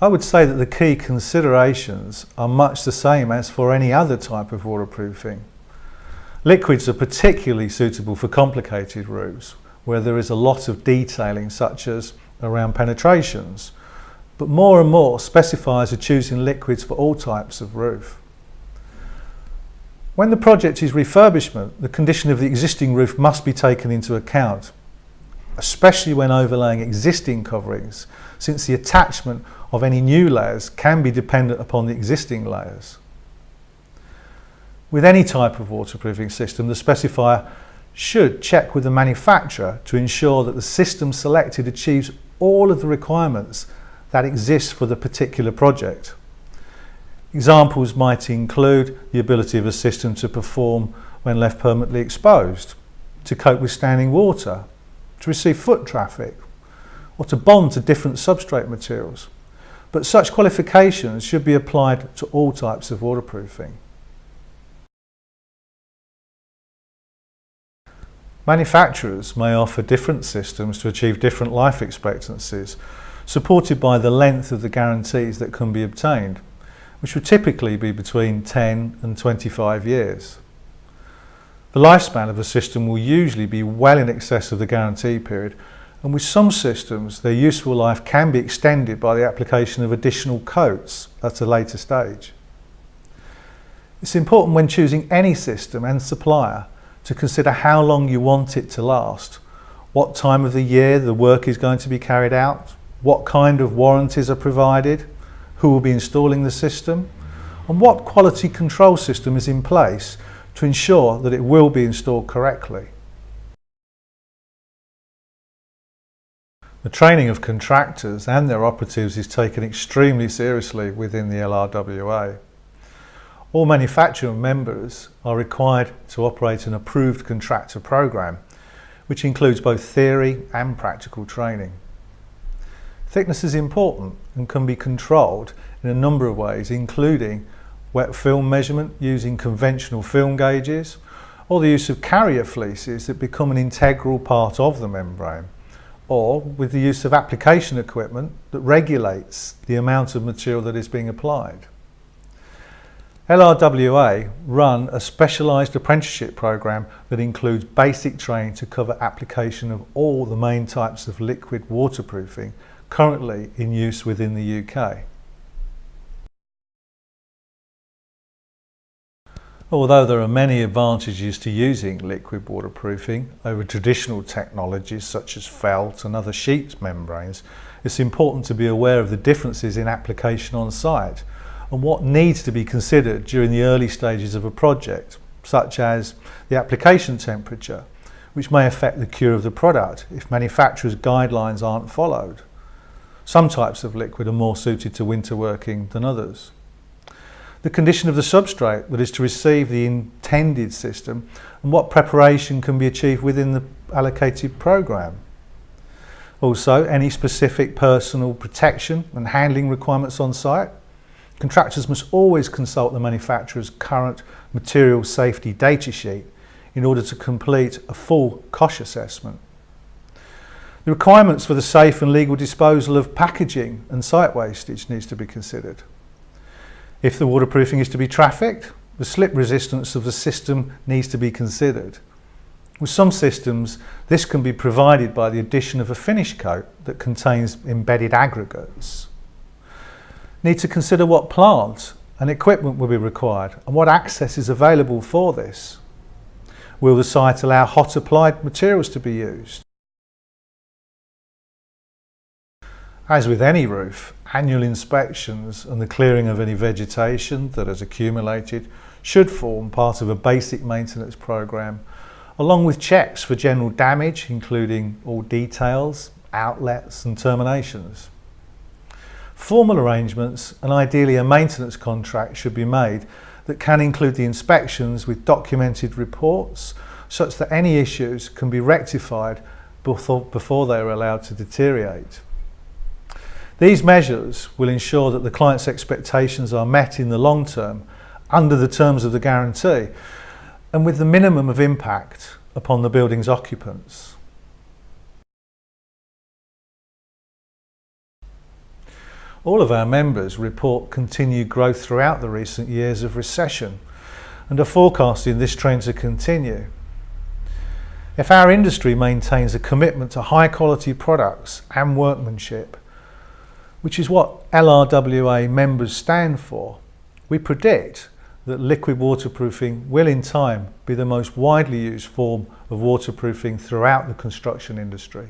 I would say that the key considerations are much the same as for any other type of waterproofing. Liquids are particularly suitable for complicated roofs where there is a lot of detailing, such as around penetrations, but more and more specifiers are choosing liquids for all types of roof. When the project is refurbishment, the condition of the existing roof must be taken into account, especially when overlaying existing coverings, since the attachment of any new layers can be dependent upon the existing layers. With any type of waterproofing system, the specifier should check with the manufacturer to ensure that the system selected achieves all of the requirements that exist for the particular project. Examples might include the ability of a system to perform when left permanently exposed, to cope with standing water, to receive foot traffic, or to bond to different substrate materials. But such qualifications should be applied to all types of waterproofing. Manufacturers may offer different systems to achieve different life expectancies, supported by the length of the guarantees that can be obtained, which would typically be between 10 and 25 years. The lifespan of a system will usually be well in excess of the guarantee period, and with some systems their useful life can be extended by the application of additional coats at a later stage. It's important when choosing any system and supplier to consider how long you want it to last, what time of the year the work is going to be carried out, what kind of warranties are provided, who will be installing the system, and what quality control system is in place to ensure that it will be installed correctly. The training of contractors and their operatives is taken extremely seriously within the LRWA. All manufacturer members are required to operate an approved contractor program, which includes both theory and practical training. Thickness is important and can be controlled in a number of ways, including wet film measurement using conventional film gauges, or the use of carrier fleeces that become an integral part of the membrane, or with the use of application equipment that regulates the amount of material that is being applied. LRWA run a specialised apprenticeship program that includes basic training to cover application of all the main types of liquid waterproofing currently in use within the UK. Although there are many advantages to using liquid waterproofing over traditional technologies such as felt and other sheet membranes, it's important to be aware of the differences in application on site and what needs to be considered during the early stages of a project, such as the application temperature, which may affect the cure of the product if manufacturers' guidelines aren't followed. Some types of liquid are more suited to winter working than others. The condition of the substrate that is to receive the intended system and what preparation can be achieved within the allocated program. Also, any specific personal protection and handling requirements on site. Contractors must always consult the manufacturer's current material safety data sheet in order to complete a full cost assessment. The requirements for the safe and legal disposal of packaging and site wastage needs to be considered. If the waterproofing is to be trafficked, the slip resistance of the system needs to be considered. With some systems, this can be provided by the addition of a finish coat that contains embedded aggregates. Need to consider what plant and equipment will be required and what access is available for this. Will the site allow hot applied materials to be used? As with any roof, annual inspections and the clearing of any vegetation that has accumulated should form part of a basic maintenance program, along with checks for general damage, including all details, outlets and terminations. Formal arrangements and ideally a maintenance contract should be made that can include the inspections with documented reports such that any issues can be rectified before they are allowed to deteriorate. These measures will ensure that the client's expectations are met in the long term under the terms of the guarantee and with the minimum of impact upon the building's occupants. All of our members report continued growth throughout the recent years of recession and are forecasting this trend to continue. If our industry maintains a commitment to high quality products and workmanship, which is what LRWA members stand for, we predict that liquid waterproofing will in time be the most widely used form of waterproofing throughout the construction industry.